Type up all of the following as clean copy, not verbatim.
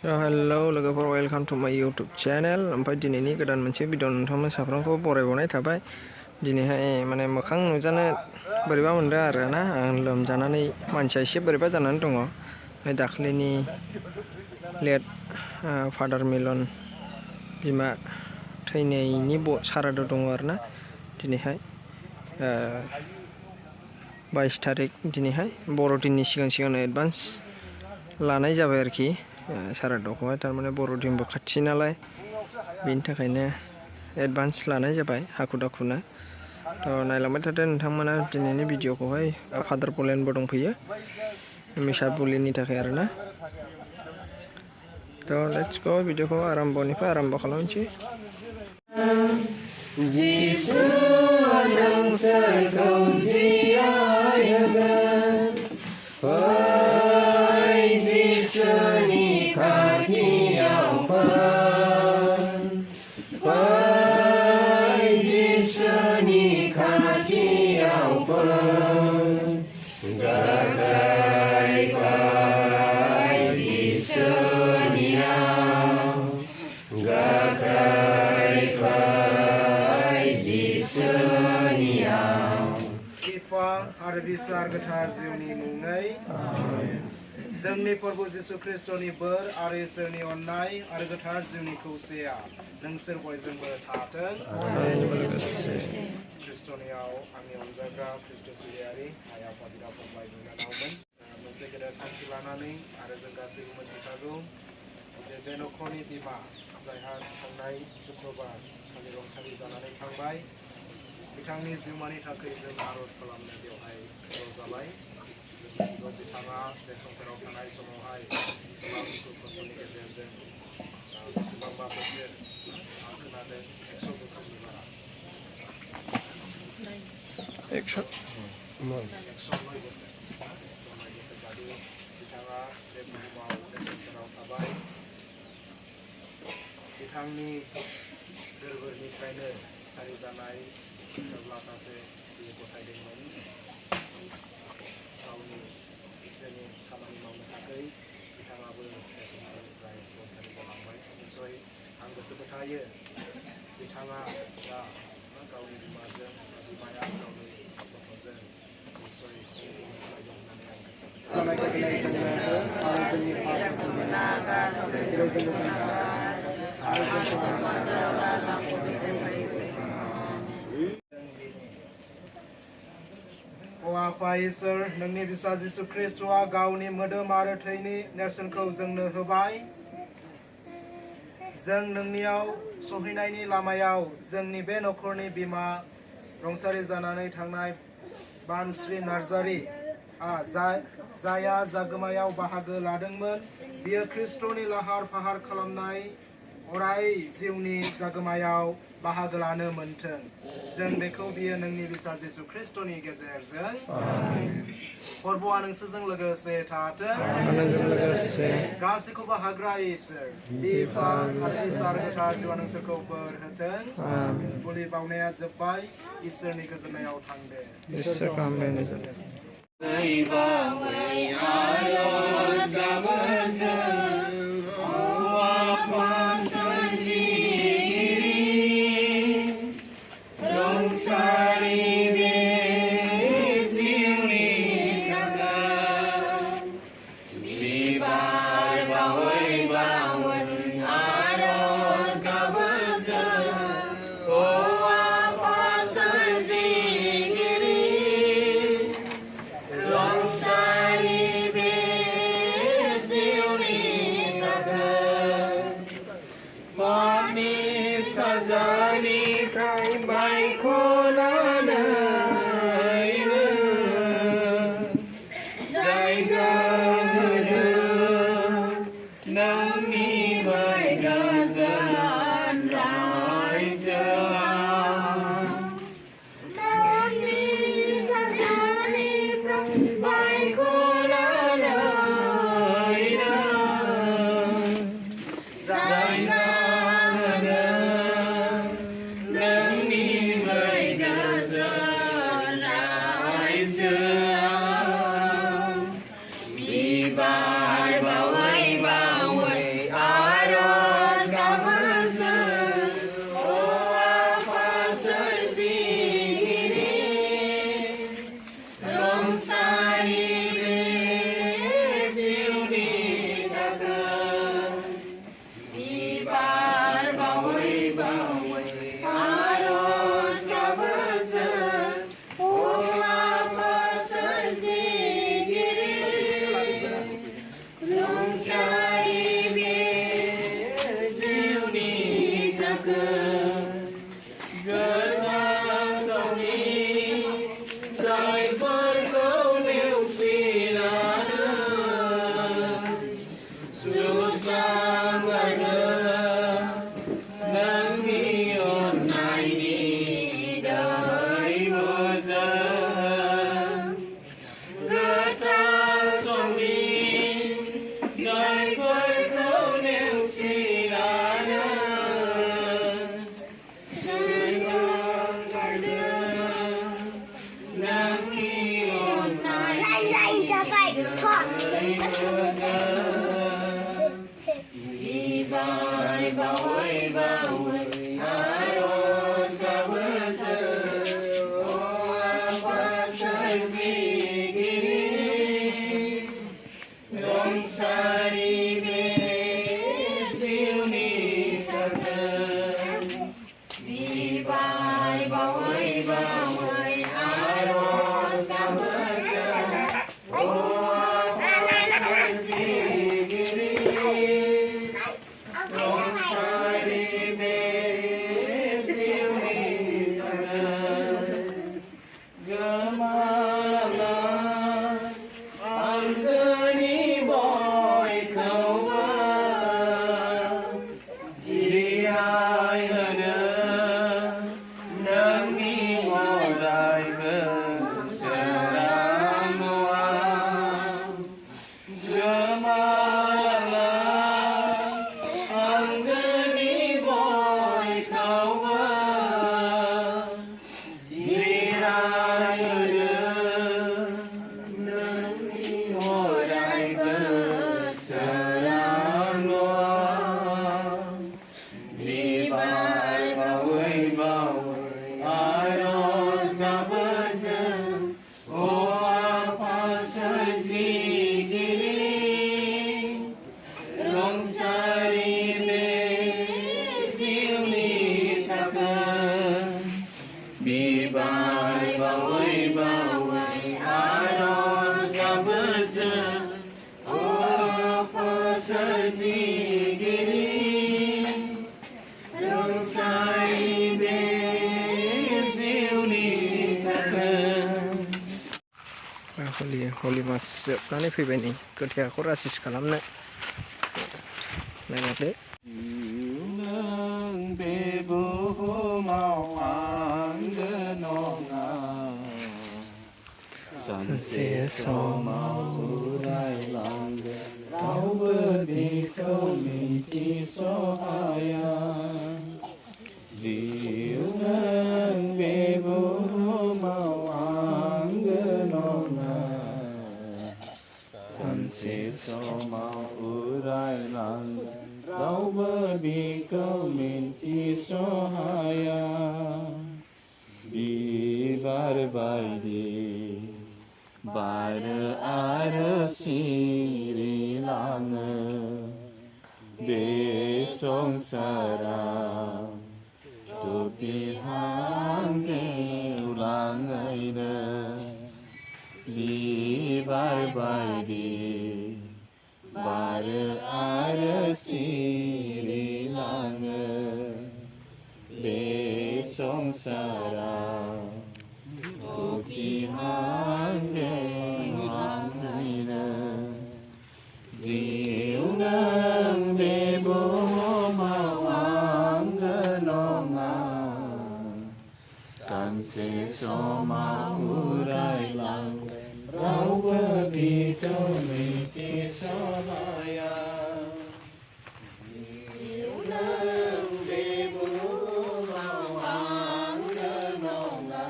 Hello, logofor welcome to my YouTube channel. Oमफ्राय दिनैनि गोदान मोनसे भिडिअ नोंथांमोन साफ्रोमखौ बरायबावनाय थाबाय। दिनैहाय माने मोखां नुजानो बोरैबा मोनदों आरो ना आं लोमजानानै मानसिया एसे बोरैबा जानानै दङ। ओमफ्राय दाख्लैनि लेट फादार मिलन बिमा थैनायनि सारादु दङ आरो ना दिनैहाय 22 तारिख दिनैहाय बर'दिननि सिगां एडभान्स लानाय जाबाय आरोखि सारादुखौहाय थारमाने बर'दिनबो खाथि नालाय बेनि थाखायनो एडभान्स लानाय जाबाय हाखु दाखुनो। थ' नायलांबाय थादो नोंथांमोना दिनैनि भिडिअखौहाय फादार पलेनबो दंफैयो मिसा बुलिनि थाखाय आरोना। थ' लेट्स गो भिडिअखौ आराम्भनिफ्राय आराम्भ खालामनोसै। जिसु नोंसोरखौ जिरायहोगोन फै जिसुनि खाथियाव फै जिसुनि खाथियाव गोख्रै फै जिसुनियाव गोख्रै फै जिसुनियाव। बिफा आरो बिसार गोथार जिउनि मुङै जोंनि प्रभु जिसु ख्रिस्टनि बोर आरो इसोरनि अननाय आरो गोथार जिउनि खौसेया नोंसोर बयजोंबो थाथों। ख्रिस्टनियाव आंनि अनजाग्रा ख्रिस्ट सिबियारि आइ आफा बिदा फंबाय बिनानावमोन मोनसे गेदेर थांखि लानानै आरो जों गासैबो मिथिखागौ बे नखरनि बिमा जायहा थांनाय शुक्रबार खालि रुंसारि जानानै थांबाय बिथांनि जिउमानि थाखाय जों आरज खालामनो बेवहाय ज' जाबाय। बिथाङा बे संसाराव थानाय समावहाय गोबां दुखु खस्थ'नि गेजेरजों बेसेबांबा बोसोर आं खोनादों 100 बोसोरनि बारा 109 बोसोर बादि बिथाङा बे बुहुमाव बे संसाराव थाबाय। बिथांनि गोरबोनिफ्रायनो सारि जानाय जेब्ला सासे बियो गथायदोंमोन गावनि इसोरनि खामानि मावनो थाखाय बिथाङाबो बे संसारनिफ्राय रुंसारि जालांबाय। निस्सय आं गोसो फोथायो बिथाङा दा गावनि बिमाजों बिमाया गावनि गथ'जों निस्सय मोनलायदों होननानै आं गोसो आफा इसोर नोंनि बिसा जिसु ख्रिस्टआ गावनि मोदोम आरो थैनि नेरसोनखौ जोंनो होबाय। जों नोंनियाव सहैनायनि लामायाव जोंनि बे नखरनि बिमा रुंसारि जानानै थांनाय बानस्रि नार्जारि जाया जागोमायाव बाहागो लादोंमोन बियो ख्रिस्टनि लाहार फाहार खालामनाय अराय जिउनि जागोमायाव बाहागो लानो मोनथों। जों बेखौ बियो नोंनि बिसा जिसु ख्रिस्टनि गेजेरजों फोरबोआ नोंसोरजों लोगोसे थाथों। गासैखौबो हाग्रा इसोर बिफा आरो इसोर गोथार जिउआ नोंसोरखौ बोर होथों। बुलि बावनाया जोब्बाय इसोरनि गोजोननायाव थांदो। Holy Mass जोबनानै फैबाय नै गोथैखौ रासिस खालामनो नायलादो नों बे बुहुमाव आंगो नङा सानसे समाव उरायलांगोन रावबो बेखौ मिथिस' हाया जिउ नों बे बुहुमाव आंगो नङा सानसे समाव उरायलांगोन रावबो बेखौ मिथिस' हाया बिबार बायदि बारो आरो सिरिलाङो बे संसाराव बिहां गेवलाङैनो बिबार बायदि बारो आरो सिरिलाङो बे संसाराव बिहां गेवलाङैनो जिउ नों बे बुहुमाव आंगो नङा सानसे समाव उरायलांगोन रावबो बेखौ मिथिस' हाया जिउ नों बे बुहुमाव आंगो नङा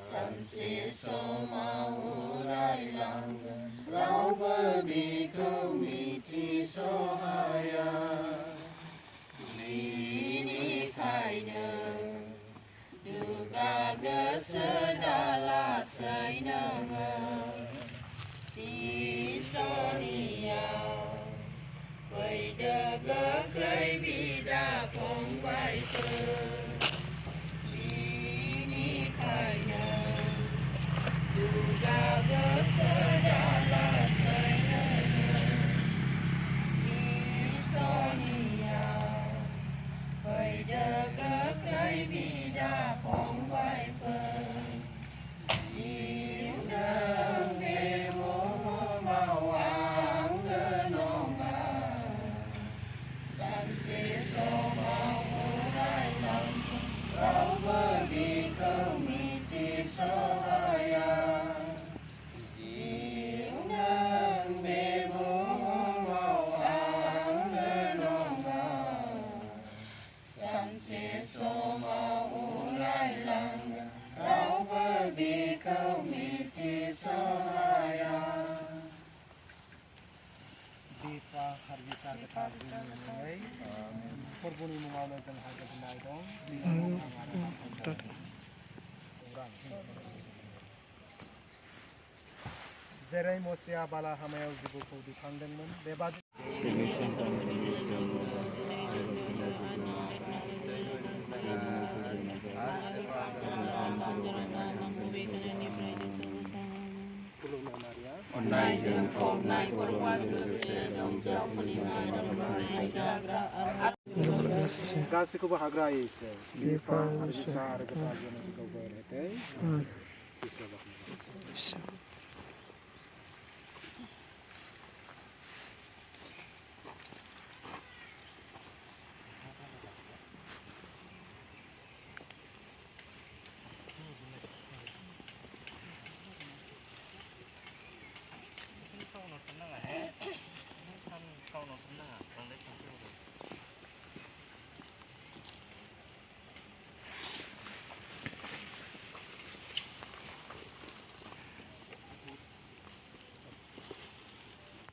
सानसे समाव उरायलांगोन रावबो बेखौ मिथिस' हाया बिनिखायनो दुगा गोसो दालासै नोङो खृष्टनियाव फैदो गोख्रै बिदा फंबायफोर बिनिखायनो दुगा गोसो दालासै नोङो खृष्टनियाव फैदो गोख्रै बिदा फंबायफोर जिउ नों बे बुहुमाव आंगो नङा Diva Harbisa Getar Zimai Forbuni Mungawna Jeng Haga Hwnai dong Jerai Mosia Bala Hamayau Jibuku Dikangdengmen Bebad Hwnai jeung Hwnai berwarga sedang meninggal dalam jagra Gasikuba Hagra is Diva Harbisa Getar Zimai Siswa